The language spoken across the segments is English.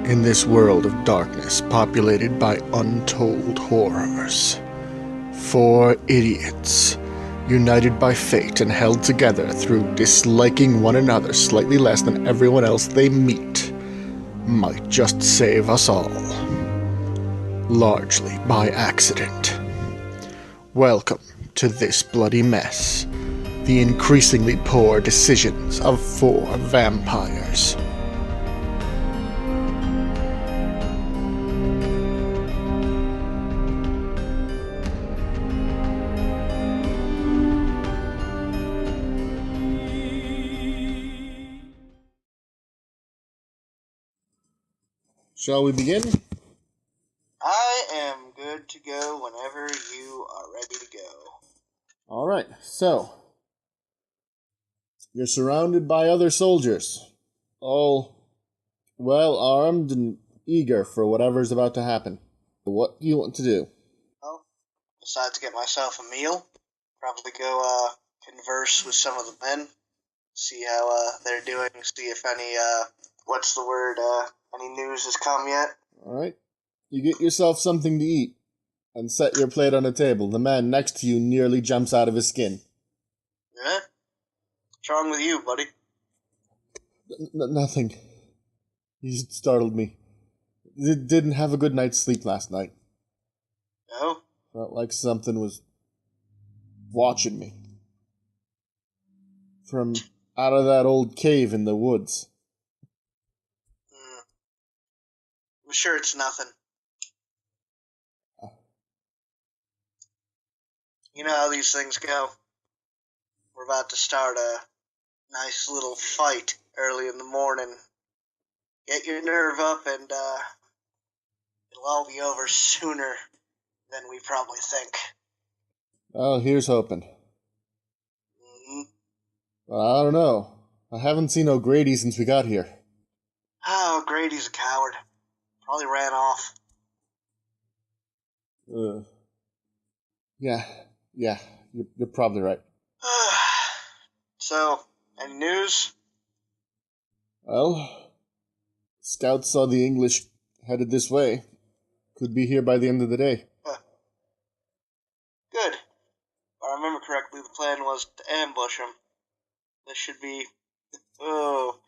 In this world of darkness populated by untold horrors, four idiots, united by fate and held together through disliking one another slightly less than everyone else they meet, might just save us all. Largely by accident. Welcome to This Bloody Mess, the increasingly poor decisions of four vampires. Shall we begin? I am good to go whenever you are ready to go. Alright, so you're surrounded by other soldiers, all well armed and eager for whatever's about to happen. What do you want to do? Well, decide to get myself a meal. Probably go converse with some of the men. See how they're doing. See if any any news has come yet. Alright, you get yourself something to eat and set your plate on a table. The man next to you nearly jumps out of his skin. Yeah? What's wrong with you, buddy? Nothing. He startled me. Didn't have a good night's sleep last night. No? Felt like something was watching me. From out of that old cave in the woods. I'm sure it's nothing. You know how these things go. We're about to start a nice little fight early in the morning. Get your nerve up and it'll all be over sooner than we probably think. Well, here's hoping. Mm-hmm. Well, I don't know. I haven't seen O'Grady since we got here. Oh, Grady's a coward. Probably ran off. Yeah, you're probably right. So, any news? Well, scouts saw the English headed this way. Could be here by the end of the day. Good. If I remember correctly, the plan was to ambush them. This should be... Oh,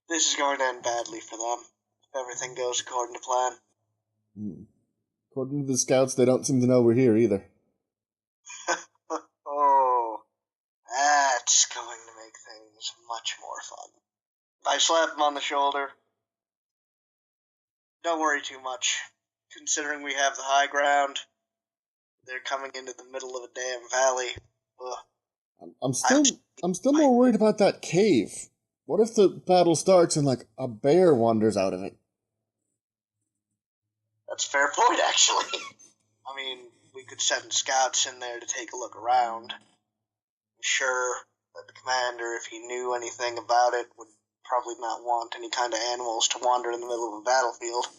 this is going to end badly for them, if everything goes according to plan. According to the scouts, they don't seem to know we're here either. Oh, that's going to make things much more fun. I slap him on the shoulder. Don't worry too much. Considering we have the high ground, they're coming into the middle of a damn valley. Ugh. I'm still more worried about that cave. What if the battle starts and, like, a bear wanders out of it? That's a fair point, actually. I mean, we could send scouts in there to take a look around. I'm sure that the commander, if he knew anything about it, would probably not want any kind of animals to wander in the middle of a battlefield.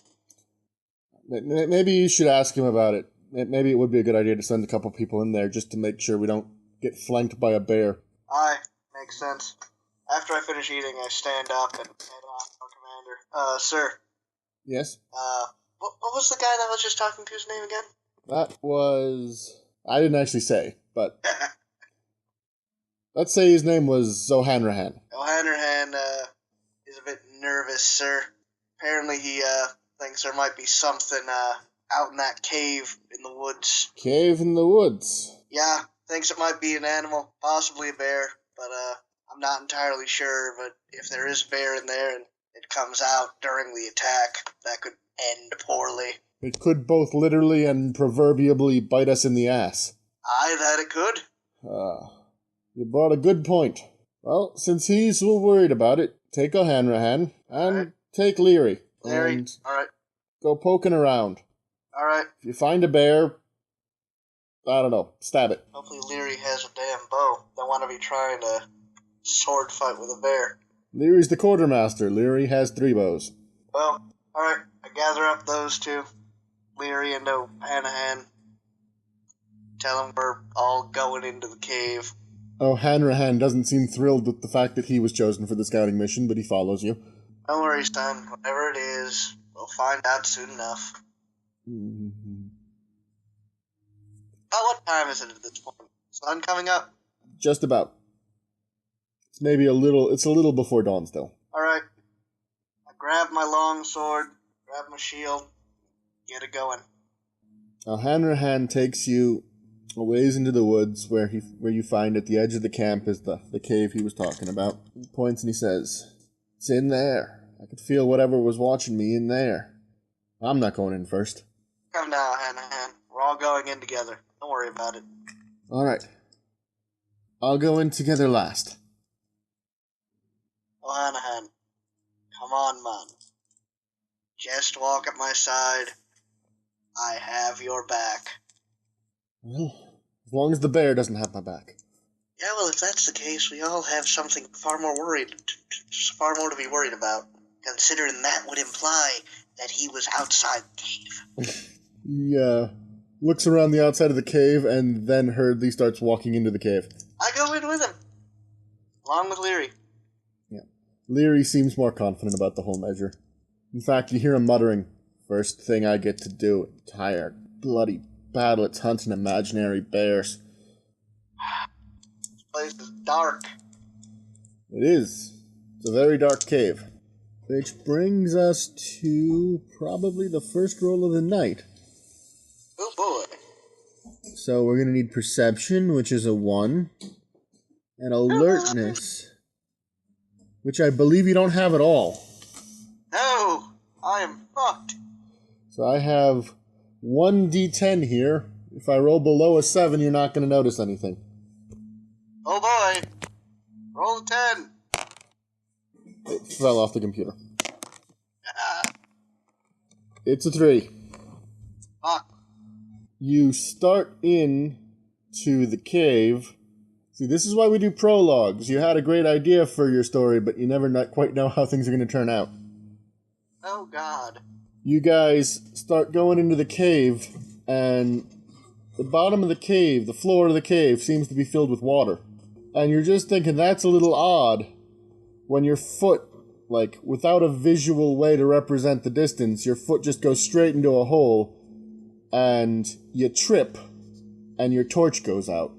Maybe you should ask him about it. Maybe it would be a good idea to send a couple people in there just to make sure we don't get flanked by a bear. Aye, makes sense. After I finish eating, I stand up and head off to our commander. Sir. Yes? What was the guy that I was just talking to, his name again? That was... I didn't actually say, but... Let's say his name was O'Hanrahan. O'Hanrahan, is a bit nervous, sir. Apparently he, thinks there might be something, out in that cave in the woods. Cave in the woods? Yeah, thinks it might be an animal, possibly a bear, but, I'm not entirely sure, but if there is a bear in there and it comes out during the attack, that could end poorly. It could both literally and proverbially bite us in the ass. Aye, that it could. You brought a good point. Well, since he's so worried about it, take O'Hanrahan and take Leary. Leary, alright. Go poking around. Alright. If you find a bear, I don't know, stab it. Hopefully Leary has a damn bow. Don't want to be trying to sword fight with a bear. Leary's the quartermaster. Leary has 3 bows. Well, alright. I gather up those two. Leary and O'Hanrahan. Tell them we're all going into the cave. O'Hanrahan doesn't seem thrilled with the fact that he was chosen for the scouting mission, but he follows you. Don't worry, son. Whatever it is, We'll find out soon enough. Mm-hmm. About what time is it at this point? Sun coming up? Just about. It's a little before dawn still. Alright. I grab my long sword, grab my shield, get it going. Now Hanrahan takes you a ways into the woods where you find at the edge of the camp is the cave he was talking about. He points and he says, "It's in there. I could feel whatever was watching me in there. I'm not going in first." Come now, Hanahan. We're all going in together. Don't worry about it. Alright. I'll go in together last. Oh, Hanahan. Come on, man. Just walk at my side. I have your back. Well, as long as the bear doesn't have my back. Yeah, well, if that's the case, we all have something far more to be worried about. Considering that would imply that he was outside the cave. He looks around the outside of the cave and then hurriedly starts walking into the cave. I go in with him, along with Leary. Yeah. Leary seems more confident about the whole measure. In fact, you hear him muttering, "First thing I get to do, entire bloody battle, it's hunting imaginary bears." This place is dark. It is. It's a very dark cave. Which brings us to probably the first roll of the night. Oh boy. So we're going to need perception, which is a 1, and alertness, which I believe you don't have at all. No, I am fucked. So I have 1d10 here. If I roll below a 7, you're not going to notice anything. Oh boy. Roll a 10. It fell off the computer. It's a 3. Fuck. You start in to the cave. See, this is why we do prologues. You had a great idea for your story, but you never quite know how things are going to turn out. Oh god. You guys start going into the cave, and the bottom of the cave, the floor of the cave, seems to be filled with water. And you're just thinking, that's a little odd, when your foot, like, without a visual way to represent the distance, your foot just goes straight into a hole, and you trip, and your torch goes out.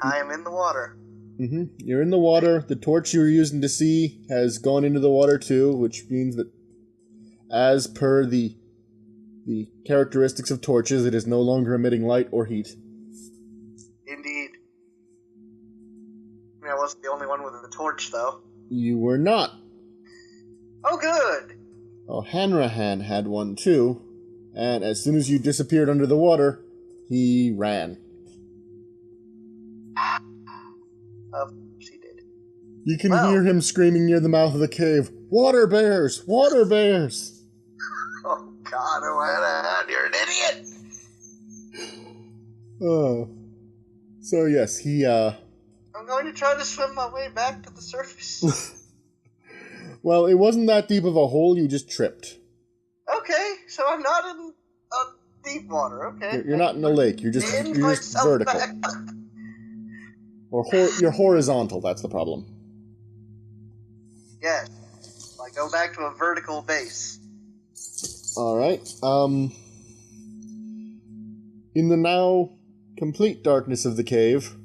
I am in the water. Mm-hmm. You're in the water. The torch you were using to see has gone into the water too, which means that, as per the characteristics of torches, it is no longer emitting light or heat. Indeed. I mean, I wasn't the only one with a torch, though. You were not. Oh, good! Oh, Hanrahan had one too, and as soon as you disappeared under the water, he ran. Of course he did. You can hear him screaming near the mouth of the cave, "Water bears! Water bears!" Oh, God, Hanahan, you're an idiot! Oh. So, yes, he, I'm going to try to swim my way back to the surface. Well, it wasn't that deep of a hole, you just tripped. Okay, so I'm not in deep water, okay? You're not in a lake, you're just vertical. Back. Or you're horizontal, that's the problem. Yes. I go back to a vertical base. Alright, in the now complete darkness of the cave,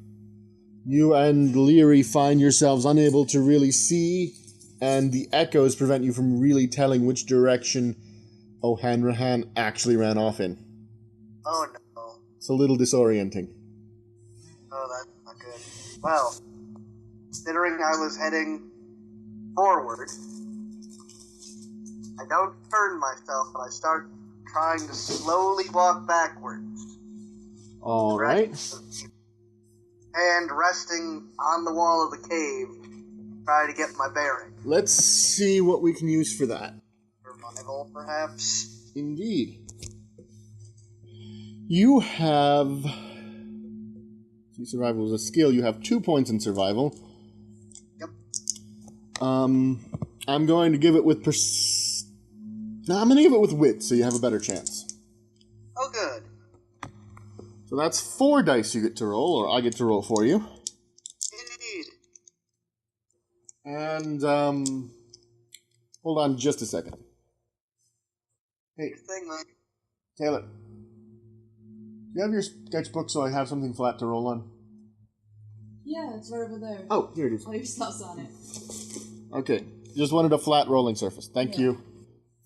you and Leary find yourselves unable to really see, and the echoes prevent you from really telling which direction O'Hanrahan actually ran off in. Oh no. It's a little disorienting. Oh, that's not good. Well, considering I was heading forward, I don't turn myself, but I start trying to slowly walk backwards. Alright. And resting on the wall of the cave, try to get my bearing. Let's see what we can use for that. Survival, perhaps? Indeed. You have... See, survival is a skill. You have 2 points in survival. Yep. I'm going to give it with No, I'm going to give it with wit, so you have a better chance. Oh, good. So that's 4 dice you get to roll, or I get to roll for you. Indeed. And, hold on just a second. Hey, Thing, man. Taylor. Do you have your sketchbook so I have something flat to roll on? Yeah, it's right over there. Oh, here it is. All your stuff's on it. Okay, just wanted a flat rolling surface. Thank you.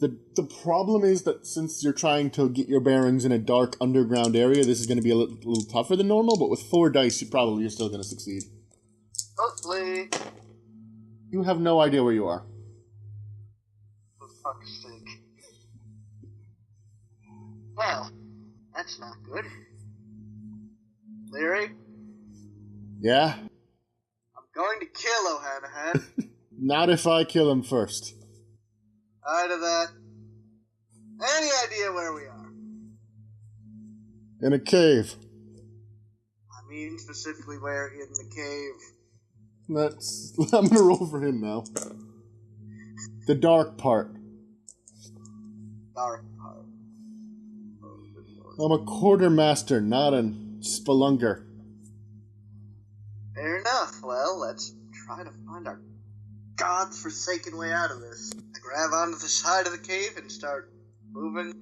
The problem is that since you're trying to get your bearings in a dark underground area, this is going to be a little tougher than normal, but with 4 dice, you're still going to succeed. Hopefully. You have no idea where you are. For fuck's sake. Well, that's not good. Leary? Yeah? I'm going to kill O'Hanahan. Not if I kill him first. Out of that. Any idea where we are? In a cave. I mean specifically where in the cave. I'm gonna roll for him now. The dark part. Dark part. I'm a quartermaster, not a spelunker. Fair enough. Well, let's try to find our godforsaken way out of this. I grab onto the side of the cave and start moving.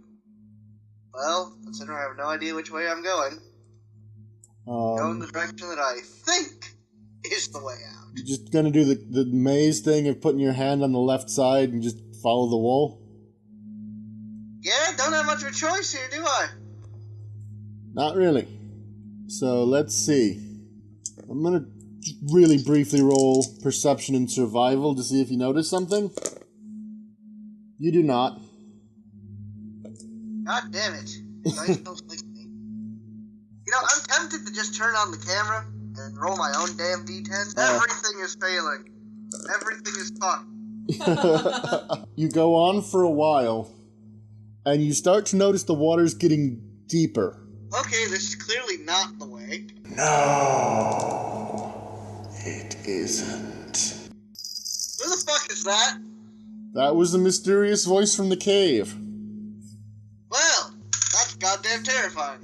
Well, considering I have no idea which way I'm going, go in the direction that I think is the way out. You're just gonna do the maze thing of putting your hand on the left side and just follow the wall? Yeah, don't have much of a choice here, do I? Not really. So let's see. I'm gonna just really briefly roll perception and survival to see if you notice something. You do not. God damn it. Dice don't like me. You know, I'm tempted to just turn on the camera and roll my own damn D10. Everything is failing. Everything is fucked. You go on for a while, and you start to notice the water's getting deeper. Okay, this is clearly not the way. No, it isn't. Who the fuck is that? That was the mysterious voice from the cave. Well, that's goddamn terrifying.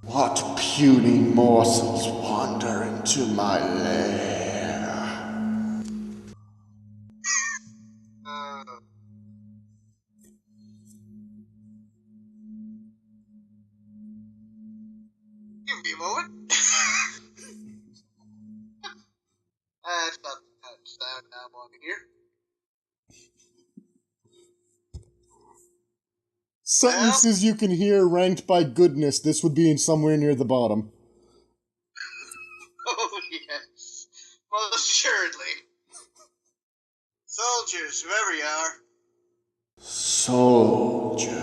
What puny morsels wander into my lair? Give me a moment. That's not the kind of sound I want to hear. Sentences you can hear ranked by goodness. This would be in somewhere near the bottom. Oh, yes. Most assuredly. Soldiers, whoever you are. Soldiers.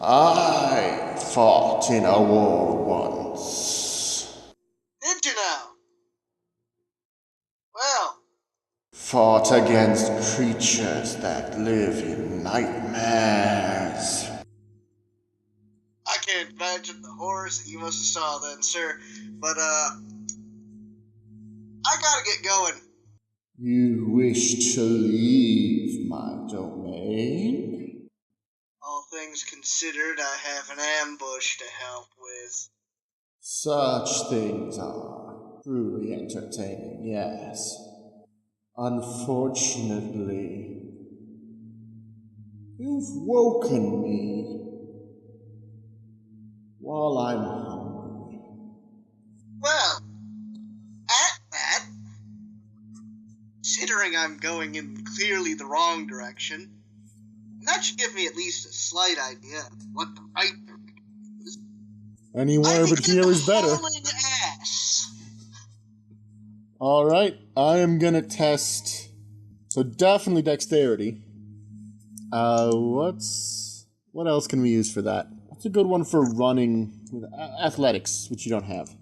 I fought in a war once. Did you now? Well. Fought against creatures that live in nightmares. I can't imagine the horrors that you must have saw then, sir. But, I gotta get going. You wish to leave my domain? All things considered, I have an ambush to help with. Such things are truly entertaining, yes. Unfortunately, you've woken me while I'm hungry. Well, at that, considering I'm going in clearly the wrong direction, that should give me at least a slight idea of what the right direction is. Anywhere but here is better. Ass. Alright, I am gonna test. So definitely dexterity. What else can we use for that? What's a good one for running with athletics, which you don't have?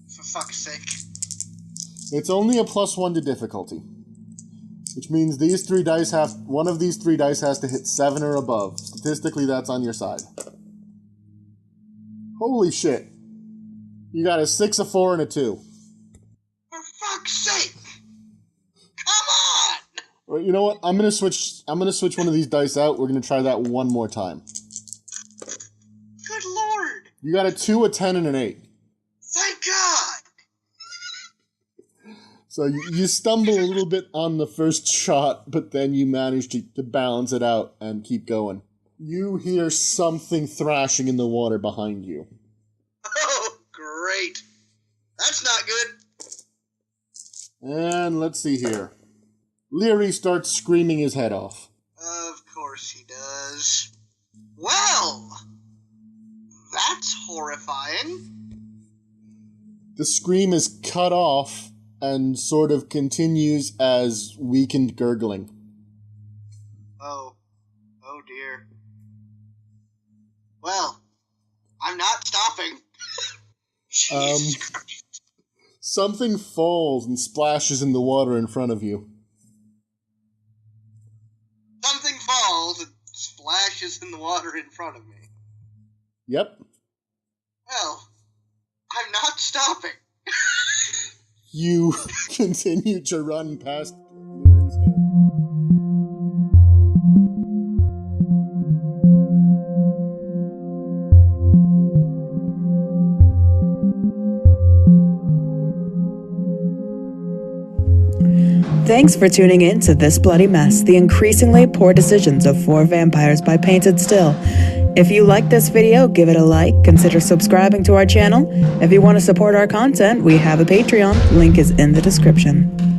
For fuck's sake. It's only a +1 to difficulty. Which means one of these three dice has to hit 7 or above. Statistically, that's on your side. Holy shit. You got a 6, a 4, and a 2. For fuck's sake! Come on! Well, you know what? I'm gonna switch one of these dice out. We're gonna try that one more time. Good lord! You got a 2, a 10, and an 8. Thank God! So you stumble a little bit on the first shot, but then you manage to balance it out and keep going. You hear something thrashing in the water behind you. Oh, great. That's not good. And let's see here. Leary starts screaming his head off. Of course he does. Well, that's horrifying. The scream is cut off and sort of continues as weakened gurgling. Oh dear. Well, I'm not stopping. Jesus Christ. Something falls and splashes in the water in front of you. Something falls and splashes in the water in front of me. Yep. Well, I'm not stopping. You continue to run past Leary's head. Thanks for tuning in to This Bloody Mess, the increasingly poor decisions of 4 vampires by Painted Still. If you like this video, give it a like, consider subscribing to our channel. If you want to support our content, we have a Patreon, link is in the description.